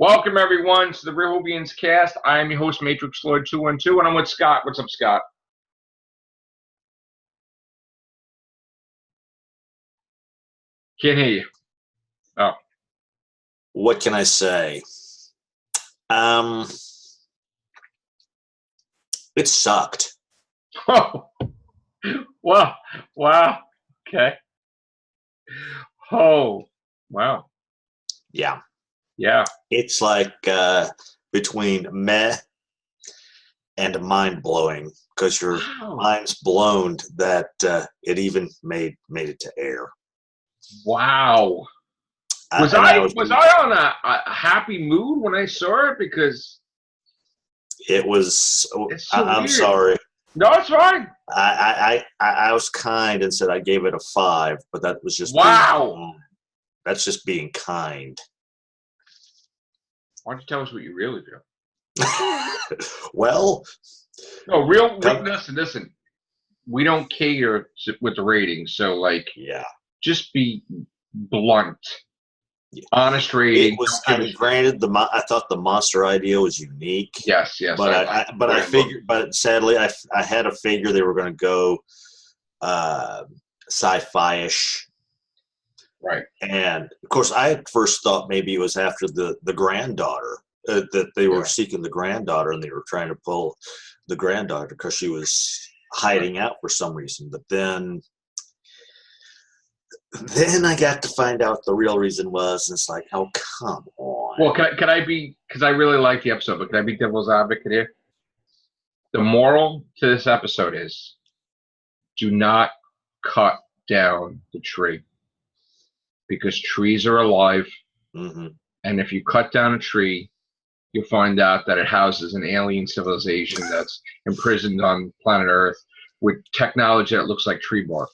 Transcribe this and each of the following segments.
Welcome, everyone, to the Whovians cast. I am your host, Matrixlord212, and I'm with Scott. What's up, Scott? Can't hear you. Oh. What can I say? It sucked. Oh. Wow. Okay. Oh. Wow. Yeah. Yeah. It's like between meh and mind-blowing, because your mind's blown that it even made it to air. Wow. Was I on a happy mood when I saw it? Because it was. I'm weird. sorry. No, it's fine. I was kind and said I gave it a 5, but that was just that's just being kind. Why don't you tell us what you really feel? Well, no, listen. We don't cater with the ratings, so just be blunt. Yeah. Honest rating. It was. I mean, granted, I thought the monster idea was unique. Yes. But I figured. But sadly, I had to figure they were going to go sci-fi-ish. Right. And of course, I at first thought maybe it was after the granddaughter that they were seeking the granddaughter, and they were trying to pull the granddaughter because she was hiding out for some reason. But then I got to find out the real reason was, and it's like, oh, come on. Well, can I be, because I really like the episode, but can I be devil's advocate here? The moral to this episode is, do not cut down the tree, because trees are alive, and if you cut down a tree, you'll find out that it houses an alien civilization that's imprisoned on planet Earth with technology that looks like tree bark.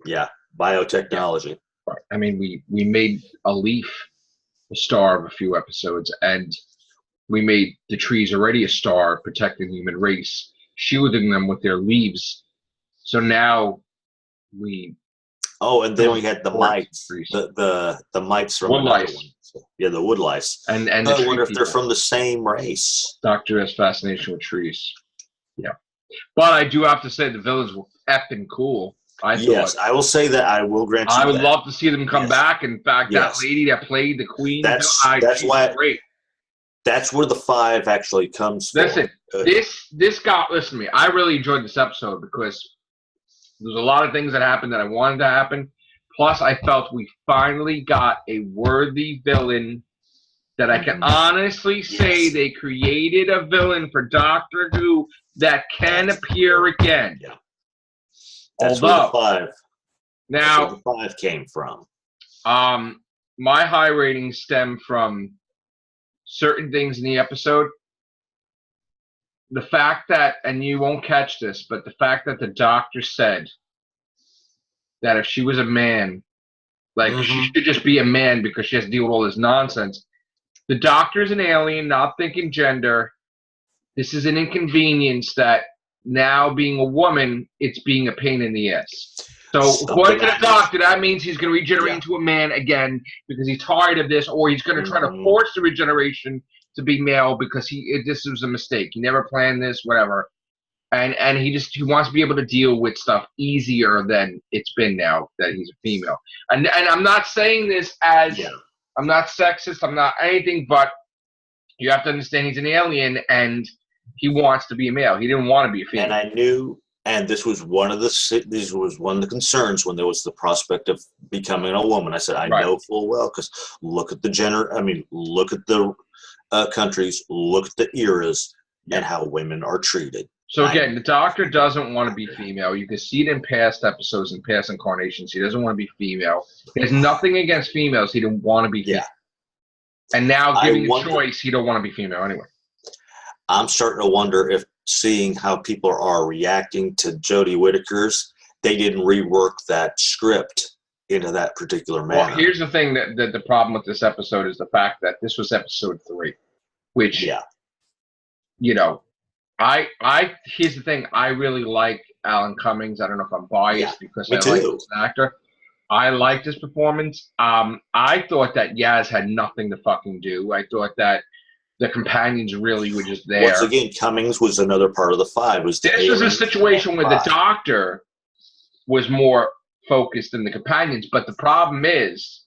Yeah. Biotechnology. Right. I mean, we made a leaf a star of a few episodes, and we made the trees already a star, protecting the human race, shielding them with their leaves. So now we. Oh, and then we had the mites, the mites from wood lice. So, yeah, the wood lice. And I wonder if they're from the same race. Doctor has fascination with trees. Yeah, but I do have to say the villains were effing cool. Yes, I will say that. I will grant you I would love to see them come back. In fact, that lady that played the queen, that's why. Great. That's where the 5 actually comes from. Listen, this got. Listen to me. I really enjoyed this episode because there's a lot of things that happened that I wanted to happen. Plus, I felt we finally got a worthy villain that I can honestly say they created a villain for Doctor Who that can appear again. Yeah. That's where the 5 came from. My high ratings stem from certain things in the episode. The fact that, and you won't catch this, but the fact that the doctor said that if she was a man, she should just be a man because she has to deal with all this nonsense. The doctor's an alien, not thinking gender. This is an inconvenience that now being a woman, it's being a pain in the ass. So according to the doctor, that means he's going to regenerate into a man again because he's tired of this, or he's going to try to force the regeneration to be male because this was a mistake. He never planned this, whatever. And he wants to be able to deal with stuff easier than it's been now that he's a female. And I'm not saying this as I'm not sexist, I'm not anything, but you have to understand he's an alien and he wants to be a male. He didn't want to be a female. And I knew, and this was one of the concerns when there was the prospect of becoming a woman. I said, I know full well, because look at the gender. I mean, look at the countries, look at the eras, and how women are treated. So again, the doctor doesn't want to be female. You can see it in past episodes and past incarnations. He doesn't want to be female. He has nothing against females. He didn't want to be female. And now, giving a choice, he don't want to be female anyway. I'm starting to wonder if, seeing how people are reacting to Jodie Whittaker's, they didn't rework that script into that particular manner. Well, here's the thing that the problem with this episode is the fact that this was episode 3, which, you know, here's the thing. I really like Alan Cummings. I don't know if I'm biased because I like him as an actor. I liked his performance. I thought that Yaz had nothing to fucking do. I thought that the companions really were just there. Once again, Cummings was another part of the five. This was a situation where the Doctor was more focused than the companions. But the problem is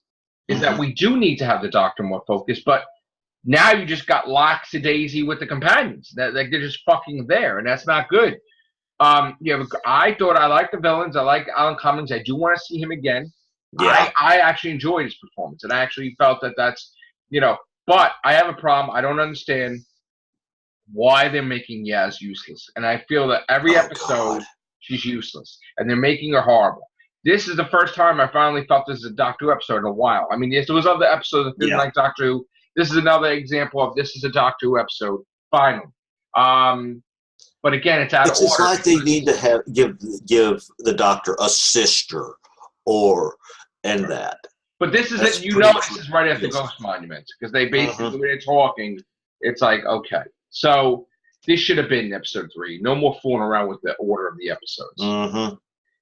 that we do need to have the Doctor more focused. But now you just got lackadaisy with the companions. That like they're just fucking there, and that's not good. I thought I liked the villains. I like Alan Cummings. I do want to see him again. Yeah. I actually enjoyed his performance, and I actually felt that that's, but I have a problem. I don't understand why they're making Yaz useless. And I feel that every episode, she's useless, and they're making her horrible. This is the first time I finally felt this is a Doctor Who episode in a while. I mean, yes, there was other episodes that didn't like Doctor Who. This is another example of this is a Doctor Who episode, finally. But again, it's out of order. It's like they need to give the Doctor a sister, that. But this is this is right after Ghost Monuments, because they basically when they're talking, it's like okay, so this should have been episode 3. No more fooling around with the order of the episodes.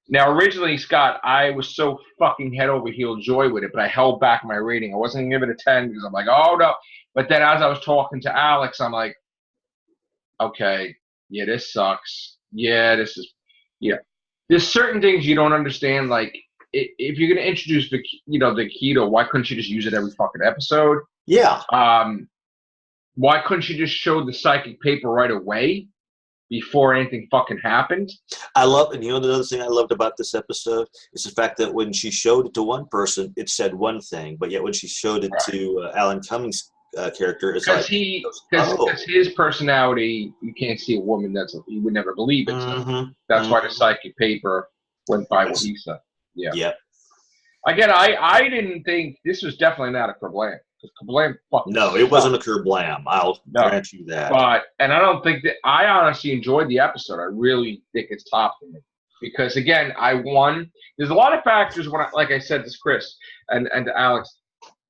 Now, originally, Scott, I was so fucking head over heel joy with it, but I held back my rating. I wasn't going to give it a 10 because I'm like, oh no. But then as I was talking to Alex, I'm like, okay. Yeah, this sucks. Yeah, this is, There's certain things you don't understand. Like, if you're going to introduce the keto, why couldn't you just use it every fucking episode? Yeah. Why couldn't you just show the psychic paper right away before anything fucking happened? The other thing I loved about this episode is the fact that when she showed it to one person, it said one thing, but yet when she showed it to Alan Cummings' character, it's like because his personality, you can't see a woman he would never believe it. So that's why the psychic paper went by what he said. Yeah. Yep. Again, I didn't think this was definitely not a Kerblam. Kerblam no, it wasn't a Kerblam. I'll grant you that. And I don't think that I honestly enjoyed the episode. I really think it's top for me because again, there's a lot of factors like I said to Chris and to Alex,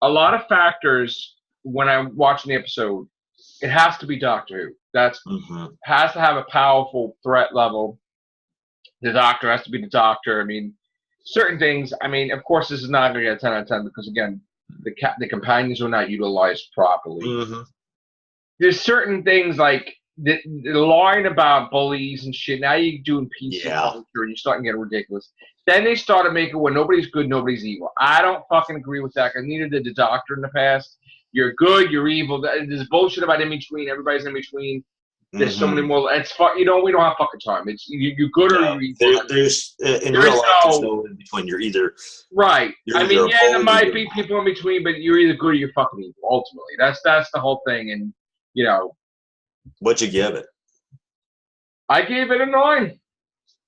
a lot of factors. When I'm watching the episode, it has to be Doctor Who. That's has to have a powerful threat level. The Doctor has to be the Doctor. I mean, certain things. I mean, of course, this is not going to get a 10 out of 10 because again, the companions were not utilized properly. There's certain things like the line about bullies and shit. Now you're doing PC culture and you're starting to get ridiculous. Then they started making where nobody's good, nobody's evil. I don't fucking agree with that. I neither did the Doctor in the past. You're good, you're evil. There's bullshit about in between. Everybody's in between. There's so many more. It's we don't have fucking time. It's you're good or you're evil. There's in real life there's no in between. You're either right. There might be people in between, but you're either good or you're fucking evil. Ultimately, that's the whole thing. And what'd you give it? I gave it a 9.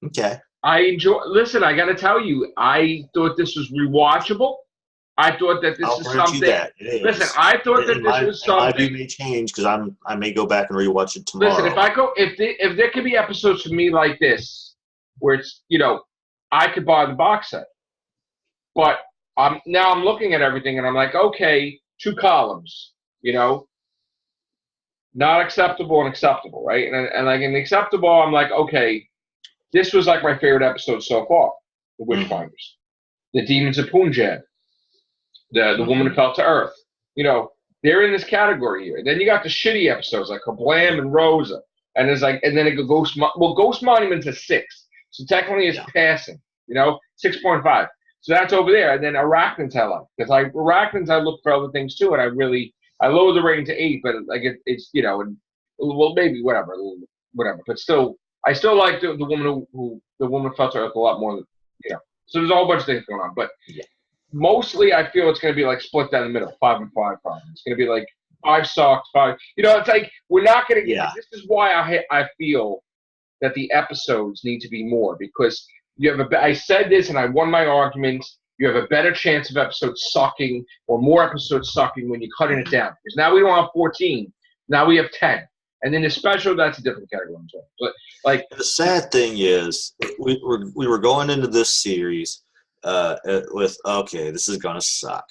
Okay. Listen, I got to tell you, I thought this was rewatchable. I thought that this is something. Listen, I thought that this was something. My view may change because I may go back and rewatch it tomorrow. Listen, if there could be episodes for me like this, where it's I could buy the box set, but now I'm looking at everything and I'm like, okay, 2 columns, not acceptable and acceptable, right? And like in the acceptable, I'm like, okay, this was like my favorite episode so far, the Witchfinders, the Demons of Punjab. The woman who fell to earth. They're in this category here. Then you got the shitty episodes like Kablam and Rosa. And there's and then it goes, Ghost Monument's a 6. So technically it's passing, 6.5. So that's over there. And then Arachnids I like. Because Arachnids I look for other things too. And I lowered the rating to 8, but like it's, maybe whatever. But still, I still like the woman the woman who fell to earth a lot more than, So there's a whole bunch of things going on. But mostly, I feel it's going to be like split down the middle, 5 and 5 probably. It's going to be like 5 sucked, 5. It's like we're not going to get. This is why I feel that the episodes need to be more because you have I said this and I won my argument. You have a better chance of episodes sucking or more episodes sucking when you're cutting it down. Because now we don't have 14. Now we have 10. And then the special, that's a different category. But like the sad thing is, we were going into this series. With this is gonna suck.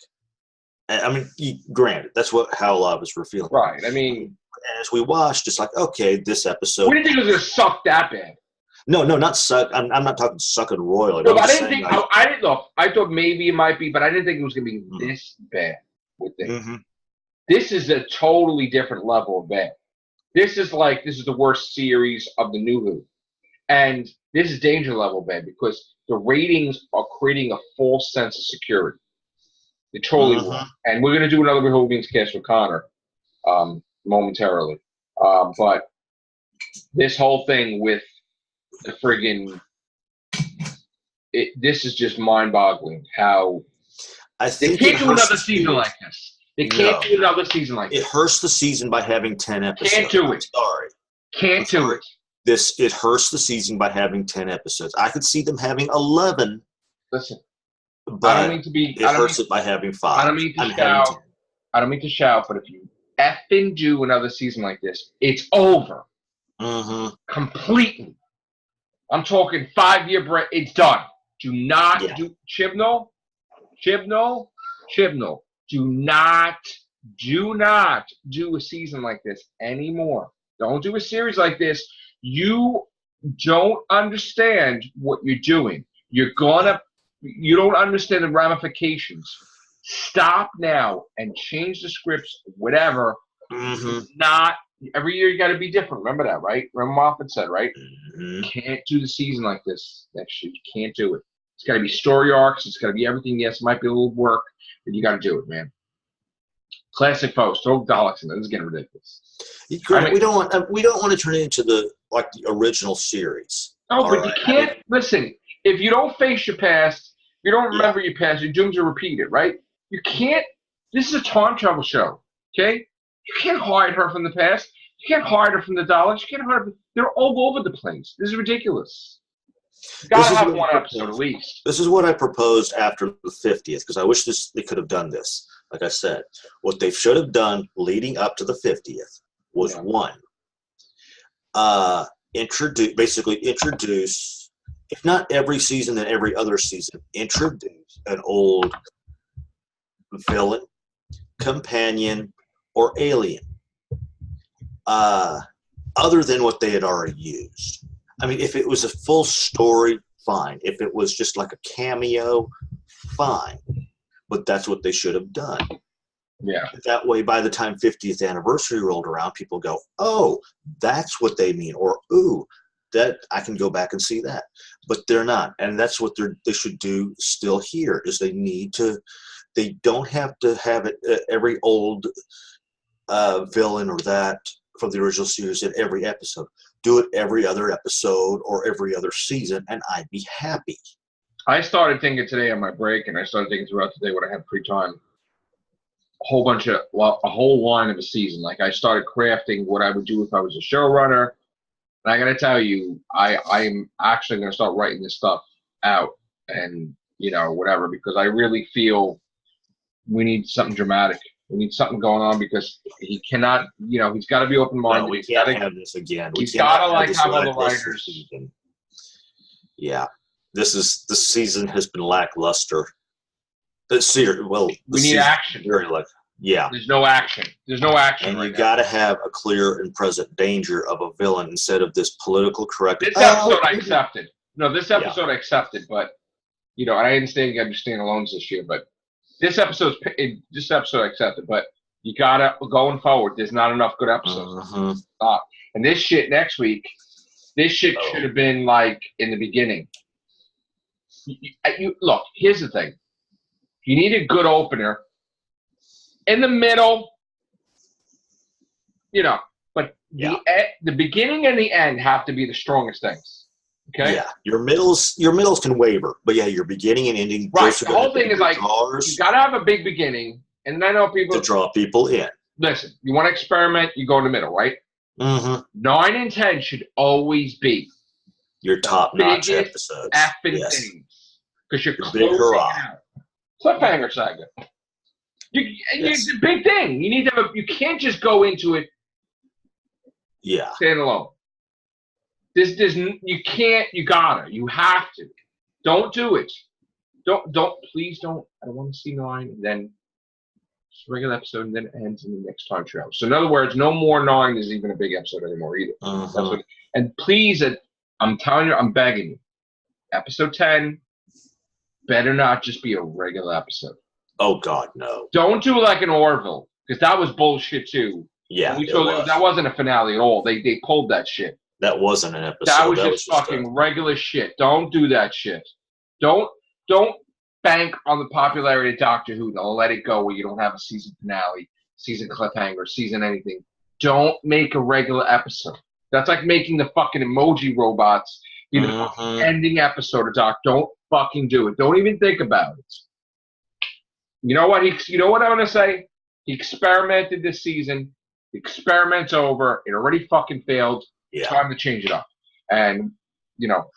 I mean, granted, that's how a lot of us were feeling. Right. I mean, as we watched, it's like, okay, this episode. We didn't think it was gonna suck that bad. No, not suck. I'm not talking sucking royally. No, I didn't think. I didn't look. I thought maybe it might be, but I didn't think it was going to be this bad with it. Mm-hmm. This is a totally different level of bad. This is the worst series of the new Who, and this is danger level bad because the ratings are creating a false sense of security. They totally will. And we're going to do another Whovians cast with Connor momentarily, but this whole thing with the friggin' this is just mind-boggling how they can't do another season like this. They can't do another season like this. It hurts the season by having 10 episodes. Can't do it. Sorry. Can't do it. It hurts the season by having 10 episodes. I could see them having 11. Listen, but I don't mean to be. It hurts it by having 5. I don't mean to shout. I don't mean to shout, but if you effing do another season like this, it's over. Completely. I'm talking 5-year break. It's done. Do not do Chibnall. Do not do a season like this anymore. Don't do a series like this. You don't understand what you're doing. You don't understand the ramifications. Stop now and change the scripts, whatever. Not every year you got to be different. Remember that, right? Remember Moffat said, right? Can't do the season like this next year. You can't do it. It's got to be story arcs. It's got to be everything. Yes, it might be a little work, but you got to do it, man. Classic post. Throw Daleks in it. This is getting ridiculous. We don't want to turn it into the original series. No, but you can't listen. If you don't face your past, you don't remember your past. You're doomed to repeat it, right? You can't. This is a time travel show, okay? You can't hide her from the past. You can't hide her from the Daleks. You can't hide her. They're all over the place. This is ridiculous. You gotta have one episode at least. This is what I proposed after the 50th because I wish they could have done this. Like I said, what they should have done leading up to the 50th was introduce, if not every season, then every other season, introduce an old villain, companion, or alien, other than what they had already used. I mean, if it was a full story, fine. If it was just like a cameo, fine. But that's what they should have done. Yeah. That way, by the time 50th anniversary rolled around, people go, oh, that's what they mean. Or, ooh, that I can go back and see that. But they're not. And that's what they should do still here, is they don't have to have it every old villain or that from the original series in every episode. Do it every other episode or every other season, and I'd be happy. I started thinking today on my break, and I started thinking throughout the day when I had free time, a whole line of a season. Like I started crafting what I would do if I was a showrunner. And I got to tell you, I'm actually going to start writing this stuff out and, whatever, because I really feel we need something dramatic. We need something going on because he cannot, he's got to be open-minded. No, we can't have this again. He's got to have all the writers. Yeah. This season has been lackluster. We need action. Very yeah. There's no action. And you got to have a clear and present danger of a villain instead of this political correct. This episode I accepted. No, this episode I accepted, but I didn't think I'd be standalones this year, but this episode I accepted. But you gotta going forward. There's not enough good episodes. And this shit next week. This shit should have been like in the beginning. Look, here's the thing. You need a good opener. In the middle, but the beginning and the end have to be the strongest things. Okay? Yeah. Your middles can waver, but your beginning and ending. Right. The whole thing is like you gotta have a big beginning, and then I know people to draw people in. Listen, you want to experiment, you go in the middle, right? 9 and 10 should always be your top-notch episodes. Effing things. Because you're closing out. Cliffhanger saga. It's a big thing. You need to you can't just go into it stand alone. You can't, you gotta. You have to. Don't do it. Please don't. I don't want to see 9 and then it's a regular episode and then it ends in the next time show. So in other words, no more 9 is even a big episode anymore either. And please, I'm telling you, I'm begging you. Episode 10 better not just be a regular episode. Oh God, no. Don't do like an Orville, because that was bullshit too. Yeah, that wasn't a finale at all. They pulled that shit. That wasn't an episode. That was just fucking regular shit. Don't do that shit. Don't bank on the popularity of Doctor Who. Don't let it go where you don't have a season finale, season cliffhanger, season anything. Don't make a regular episode. That's like making the fucking emoji robots, ending episode of Doc. Don't fucking do it. Don't even think about it. You know what? You know what I'm gonna say? He experimented this season. The experiment's over. It already fucking failed. Yeah. Time to change it up. And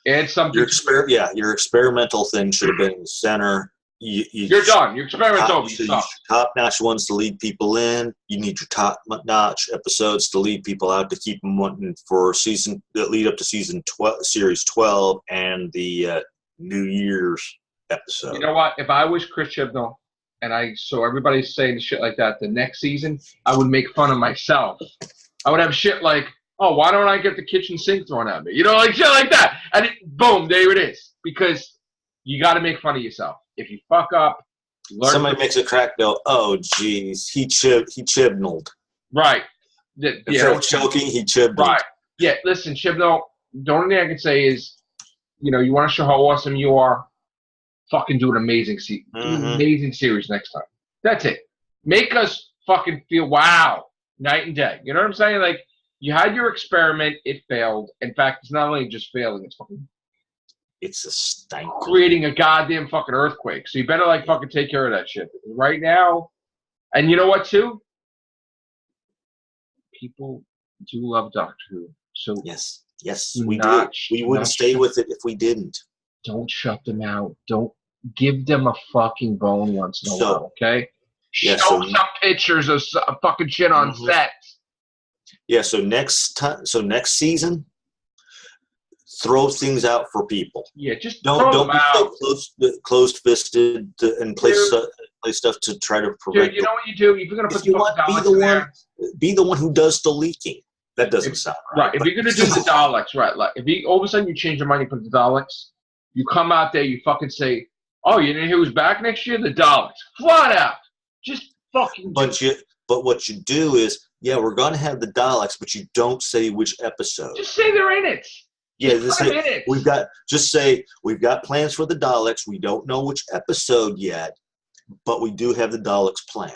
add something. Your experimental thing should have been in the center. You're done. Your experiment's over. You need your top-notch ones to lead people in. You need your top-notch episodes to lead people out, to keep them wanting for season that lead up to series 12 and the New Year's episode. You know what? If I was Chris Chibnall and I saw everybody saying shit like that the next season, I would make fun of myself. I would have shit like, oh, why don't I get the kitchen sink thrown at me? Like shit like that. And boom, there it is. Because you got to make fun of yourself. If you fuck up, somebody makes a crack, go, oh, geez, he chibnalled. Right. Instead of choking, he chibnalled. Right. Yeah, listen, Chibnall, the only thing I can say is, you want to show how awesome you are, fucking do an amazing amazing series next time. That's it. Make us fucking feel, wow, night and day. You know what I'm saying? Like, you had your experiment, it failed. In fact, it's not only just failing, it's a stank. Creating a goddamn fucking earthquake. So you better fucking take care of that shit. Right now, and you know what too? People do love Doctor Who. So yes, we do. We wouldn't stay with it if we didn't. Don't shut them out. Don't give them a fucking bone once in a while, okay? Yeah, Show some pictures of fucking shit on set. Yeah, so next season, throw things out for people. Yeah, just don't be so closed-fisted and play stuff to try to prevent. Dude, you know what you do? If you're gonna put be the one who does the leaking. That doesn't sound right. Right. If you're gonna do the Daleks, right? Like if all of a sudden you change your mind, you put the Daleks, you come out there, you fucking say, "Oh, you didn't hear who's back next year? The Daleks." Flat out, just fucking. But what you do is, yeah, we're gonna have the Daleks, but you don't say which episode. Just say they're in it. Yeah, we've got plans for the Daleks. We don't know which episode yet, but we do have the Daleks planned.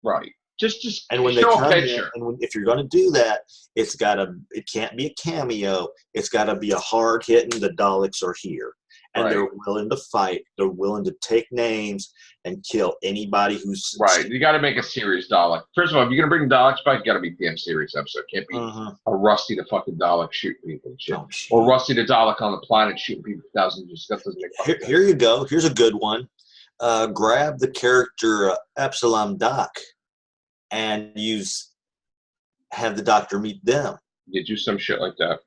Right. Just and when they come in, and if you're going to do that, it can't be a cameo. It's got to be a hard hitting. The Daleks are here, and they're willing to fight. They're willing to take names and kill anybody who's right. You got to make a serious Dalek. First of all, if you're going to bring Daleks back, you got to be a damn serious episode. Can't be a Rusty the fucking Dalek shooting people and shit, or Rusty the Dalek on the planet shooting people for thousands of stuff. Doesn't make sense. Here you go. Here's a good one. Grab the character Epsilon Doc and have the Doctor meet them. You do some shit like that.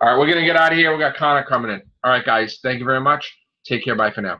All right, we're going to get out of here. We got Connor coming in. All right, guys. Thank you very much. Take care. Bye for now.